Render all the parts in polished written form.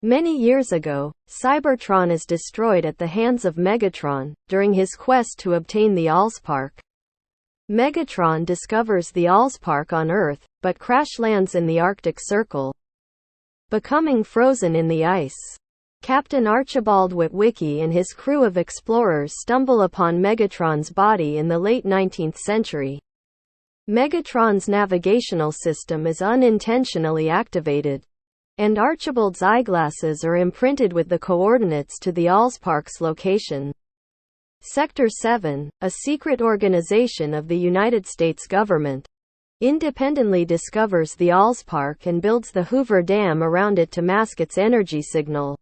Many years ago, Cybertron is destroyed at the hands of Megatron, during his quest to obtain the Allspark. Megatron discovers the Allspark on Earth, but crash lands in the Arctic Circle, becoming frozen in the ice. Captain Archibald Witwicky and his crew of explorers stumble upon Megatron's body in the late 19th century. Megatron's navigational system is unintentionally activated, and Archibald's eyeglasses are imprinted with the coordinates to the Allspark's location. Sector 7, a secret organization of the United States government, independently discovers the Allspark and builds the Hoover Dam around it to mask its energy signal.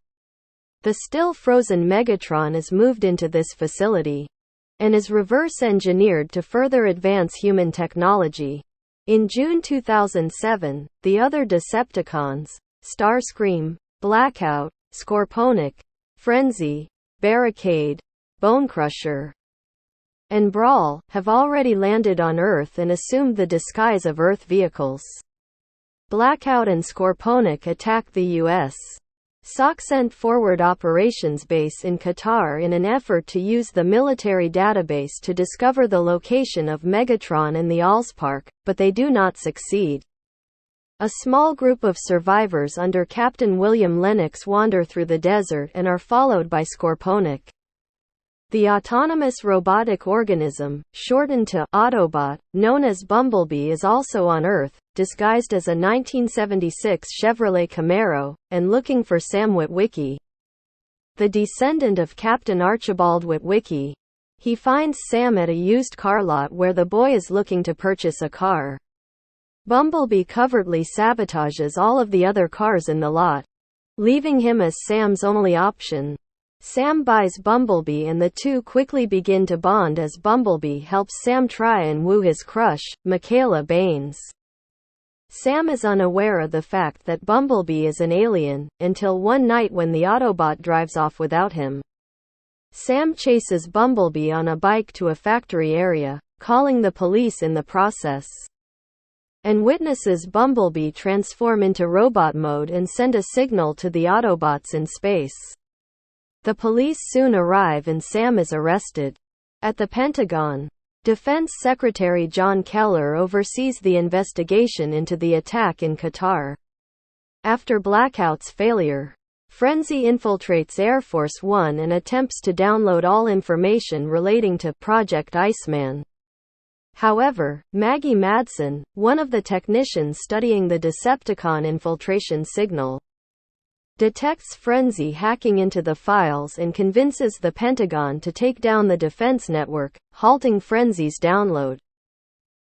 The still frozen Megatron is moved into this facility, and is reverse-engineered to further advance human technology. In June 2007, the other Decepticons, Starscream, Blackout, Scorponic, Frenzy, Barricade, Bonecrusher, and Brawl, have already landed on Earth and assumed the disguise of Earth vehicles. Blackout and Scorponic attack the U.S. SOC sent forward operations base in Qatar in an effort to use the military database to discover the location of Megatron and the Allspark, but they do not succeed. A small group of survivors under Captain William Lennox wander through the desert and are followed by Scorponic. The autonomous robotic organism, shortened to Autobot, known as Bumblebee, is also on Earth, disguised as a 1976 Chevrolet Camaro, and looking for Sam Witwicky, the descendant of Captain Archibald Witwicky. He finds Sam at a used car lot where the boy is looking to purchase a car. Bumblebee covertly sabotages all of the other cars in the lot, leaving him as Sam's only option. Sam buys Bumblebee and the two quickly begin to bond as Bumblebee helps Sam try and woo his crush, Michaela Baines. Sam is unaware of the fact that Bumblebee is an alien, until one night when the Autobot drives off without him. Sam chases Bumblebee on a bike to a factory area, calling the police in the process, and witnesses Bumblebee transform into robot mode and send a signal to the Autobots in space. The police soon arrive and Sam is arrested. At the Pentagon, Defense Secretary John Keller oversees the investigation into the attack in Qatar. After Blackout's failure, Frenzy infiltrates Air Force One and attempts to download all information relating to Project Iceman. However, Maggie Madsen, one of the technicians studying the Decepticon infiltration signal, detects Frenzy hacking into the files and convinces the Pentagon to take down the defense network, halting Frenzy's download.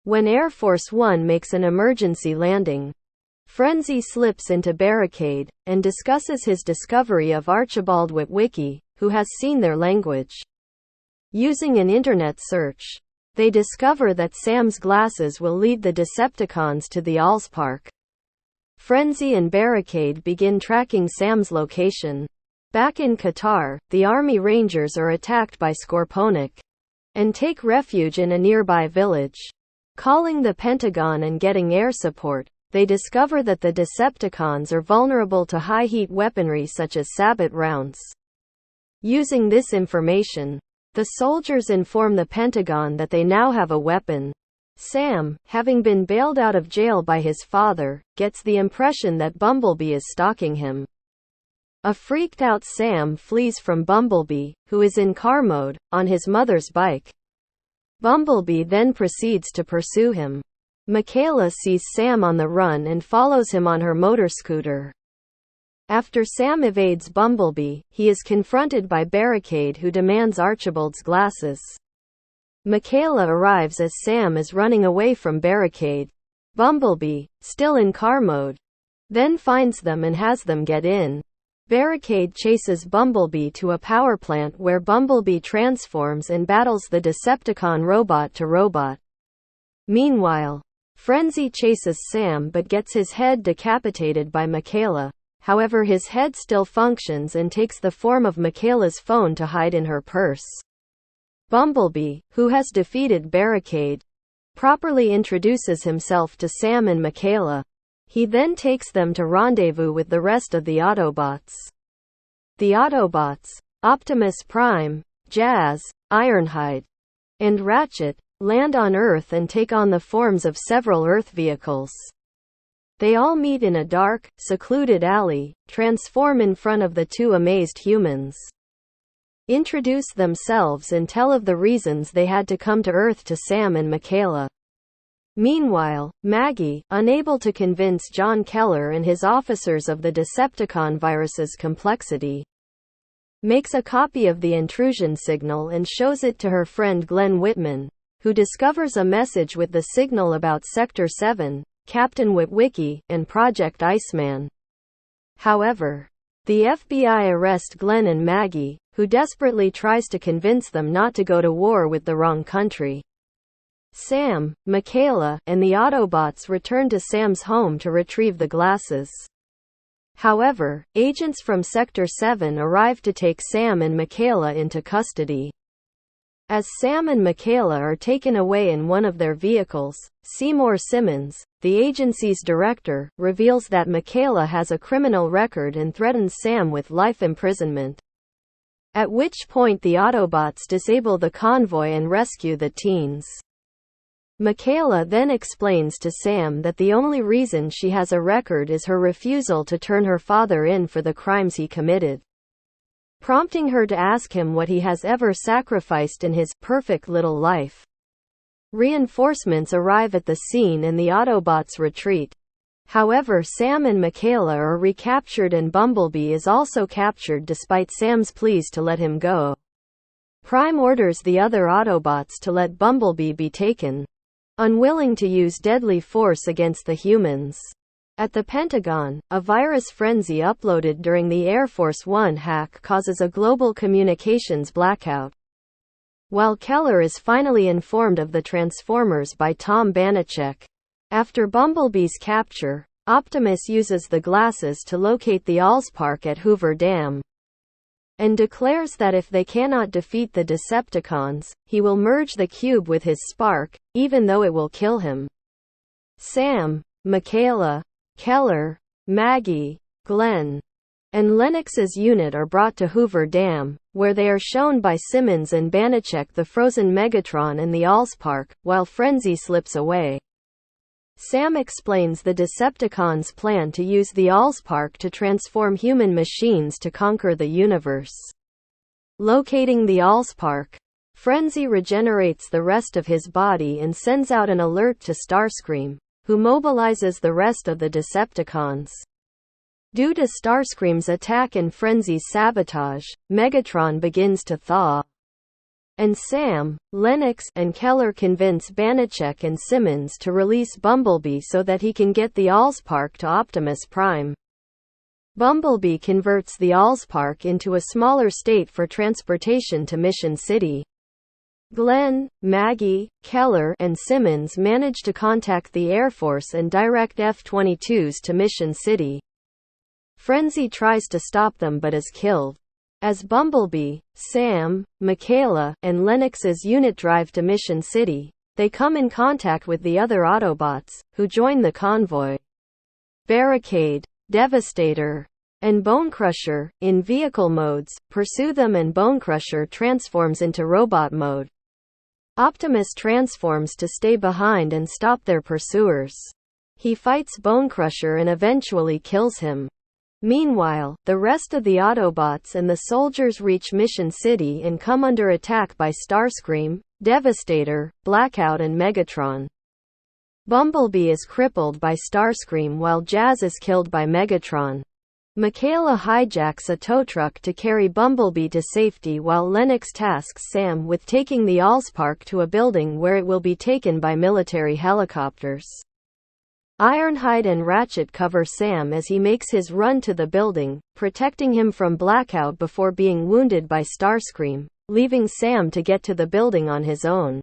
When Air Force One makes an emergency landing, Frenzy slips into Barricade, and discusses his discovery of Archibald Witwicky, who has seen their language. Using an internet search, they discover that Sam's glasses will lead the Decepticons to the Allspark. Frenzy and Barricade begin tracking Sam's location. Back in Qatar, the Army Rangers are attacked by Scorponic, and take refuge in a nearby village. Calling the Pentagon and getting air support, they discover that the Decepticons are vulnerable to high-heat weaponry such as sabot rounds. Using this information, the soldiers inform the Pentagon that they now have a weapon. Sam, having been bailed out of jail by his father, gets the impression that Bumblebee is stalking him. A freaked-out Sam flees from Bumblebee, who is in car mode, on his mother's bike. Bumblebee then proceeds to pursue him. Michaela sees Sam on the run and follows him on her motor scooter. After Sam evades Bumblebee, he is confronted by Barricade, who demands Archibald's glasses. Michaela arrives as Sam is running away from Barricade. Bumblebee, still in car mode, then finds them and has them get in. Barricade chases Bumblebee to a power plant where Bumblebee transforms and battles the Decepticon robot to robot. Meanwhile, Frenzy chases Sam but gets his head decapitated by Michaela. However, his head still functions and takes the form of Michaela's phone to hide in her purse. Bumblebee, who has defeated Barricade, properly introduces himself to Sam and Michaela. He then takes them to rendezvous with the rest of the Autobots. The Autobots, Optimus Prime, Jazz, Ironhide, and Ratchet, land on Earth and take on the forms of several Earth vehicles. They all meet in a dark, secluded alley, transform in front of the two amazed humans, introduce themselves and tell of the reasons they had to come to Earth to Sam and Michaela. Meanwhile, Maggie, unable to convince John Keller and his officers of the Decepticon virus's complexity, makes a copy of the intrusion signal and shows it to her friend Glen Whitman, who discovers a message with the signal about Sector 7, Captain Witwicky, and Project Iceman. However, the FBI arrest Glen and Maggie, who desperately tries to convince them not to go to war with the wrong country. Sam, Michaela, and the Autobots return to Sam's home to retrieve the glasses. However, agents from Sector 7 arrive to take Sam and Michaela into custody. As Sam and Michaela are taken away in one of their vehicles, Seymour Simmons, the agency's director, reveals that Michaela has a criminal record and threatens Sam with life imprisonment. At which point the Autobots disable the convoy and rescue the teens. Michaela then explains to Sam that the only reason she has a record is her refusal to turn her father in for the crimes he committed, prompting her to ask him what he has ever sacrificed in his perfect little life. Reinforcements arrive at the scene and the Autobots retreat. However, Sam and Michaela are recaptured and Bumblebee is also captured despite Sam's pleas to let him go. Prime orders the other Autobots to let Bumblebee be taken, unwilling to use deadly force against the humans. At the Pentagon, a virus frenzy uploaded during the Air Force One hack causes a global communications blackout. While Keller is finally informed of the Transformers by Tom Banachek. After Bumblebee's capture, Optimus uses the glasses to locate the Allspark at Hoover Dam, and declares that if they cannot defeat the Decepticons, he will merge the cube with his spark, even though it will kill him. Sam, Michaela, Keller, Maggie, Glen, and Lennox's unit are brought to Hoover Dam, where they are shown by Simmons and Banachek the frozen Megatron and the Allspark, while Frenzy slips away. Sam explains the Decepticons' plan to use the Allspark to transform human machines to conquer the universe. Locating the Allspark, Frenzy regenerates the rest of his body and sends out an alert to Starscream, who mobilizes the rest of the Decepticons. Due to Starscream's attack and Frenzy's sabotage, Megatron begins to thaw. And Sam, Lennox, and Keller convince Banachek and Simmons to release Bumblebee so that he can get the Allspark to Optimus Prime. Bumblebee converts the Allspark into a smaller state for transportation to Mission City. Glen, Maggie, Keller, and Simmons manage to contact the Air Force and direct F-22s to Mission City. Frenzy tries to stop them but is killed. As Bumblebee, Sam, Michaela, and Lennox's unit drive to Mission City, they come in contact with the other Autobots, who join the convoy. Barricade, Devastator, and Bonecrusher, in vehicle modes, pursue them and Bonecrusher transforms into robot mode. Optimus transforms to stay behind and stop their pursuers. He fights Bonecrusher and eventually kills him. Meanwhile, the rest of the Autobots and the soldiers reach Mission City and come under attack by Starscream, Devastator, Blackout and Megatron. Bumblebee is crippled by Starscream while Jazz is killed by Megatron. Michaela hijacks a tow truck to carry Bumblebee to safety while Lennox tasks Sam with taking the Allspark to a building where it will be taken by military helicopters. Ironhide and Ratchet cover Sam as he makes his run to the building, protecting him from Blackout before being wounded by Starscream, leaving Sam to get to the building on his own.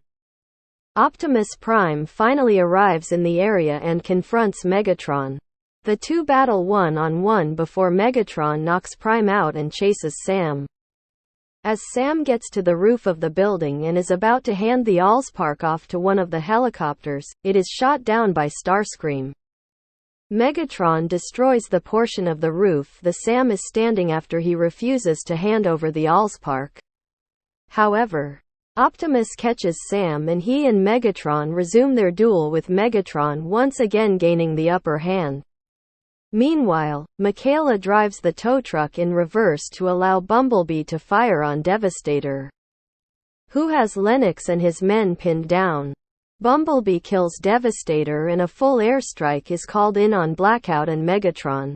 Optimus Prime finally arrives in the area and confronts Megatron. The two battle one-on-one before Megatron knocks Prime out and chases Sam. As Sam gets to the roof of the building and is about to hand the Allspark off to one of the helicopters, it is shot down by Starscream. Megatron destroys the portion of the roof the Sam is standing after he refuses to hand over the Allspark. However, Optimus catches Sam and he and Megatron resume their duel with Megatron once again gaining the upper hand. Meanwhile, Michaela drives the tow truck in reverse to allow Bumblebee to fire on Devastator, who has Lennox and his men pinned down. Bumblebee kills Devastator and a full airstrike is called in on Blackout and Megatron.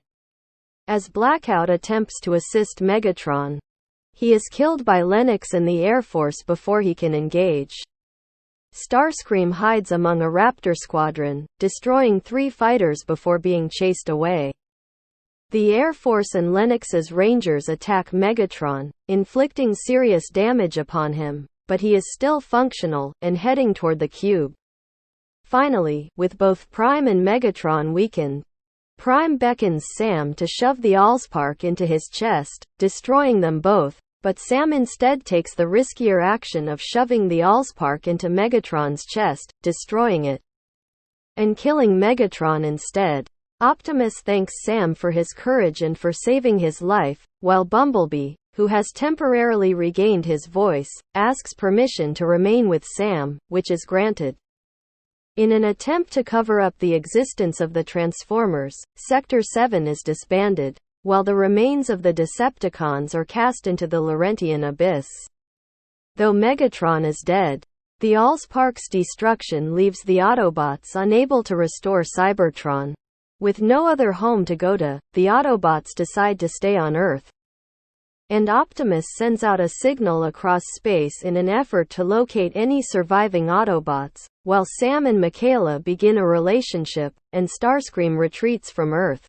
As Blackout attempts to assist Megatron, he is killed by Lennox and the Air Force before he can engage. Starscream hides among a Raptor squadron, destroying 3 fighters before being chased away. The Air Force and Lennox's Rangers attack Megatron, inflicting serious damage upon him, but he is still functional, and heading toward the cube. Finally, with both Prime and Megatron weakened, Prime beckons Sam to shove the Allspark into his chest, destroying them both, but Sam instead takes the riskier action of shoving the Allspark into Megatron's chest, destroying it, and killing Megatron instead. Optimus thanks Sam for his courage and for saving his life, while Bumblebee, who has temporarily regained his voice, asks permission to remain with Sam, which is granted. In an attempt to cover up the existence of the Transformers, Sector 7 is disbanded, while the remains of the Decepticons are cast into the Laurentian abyss. Though Megatron is dead, the Allspark's destruction leaves the Autobots unable to restore Cybertron. With no other home to go to, the Autobots decide to stay on Earth. And Optimus sends out a signal across space in an effort to locate any surviving Autobots, while Sam and Michaela begin a relationship, and Starscream retreats from Earth.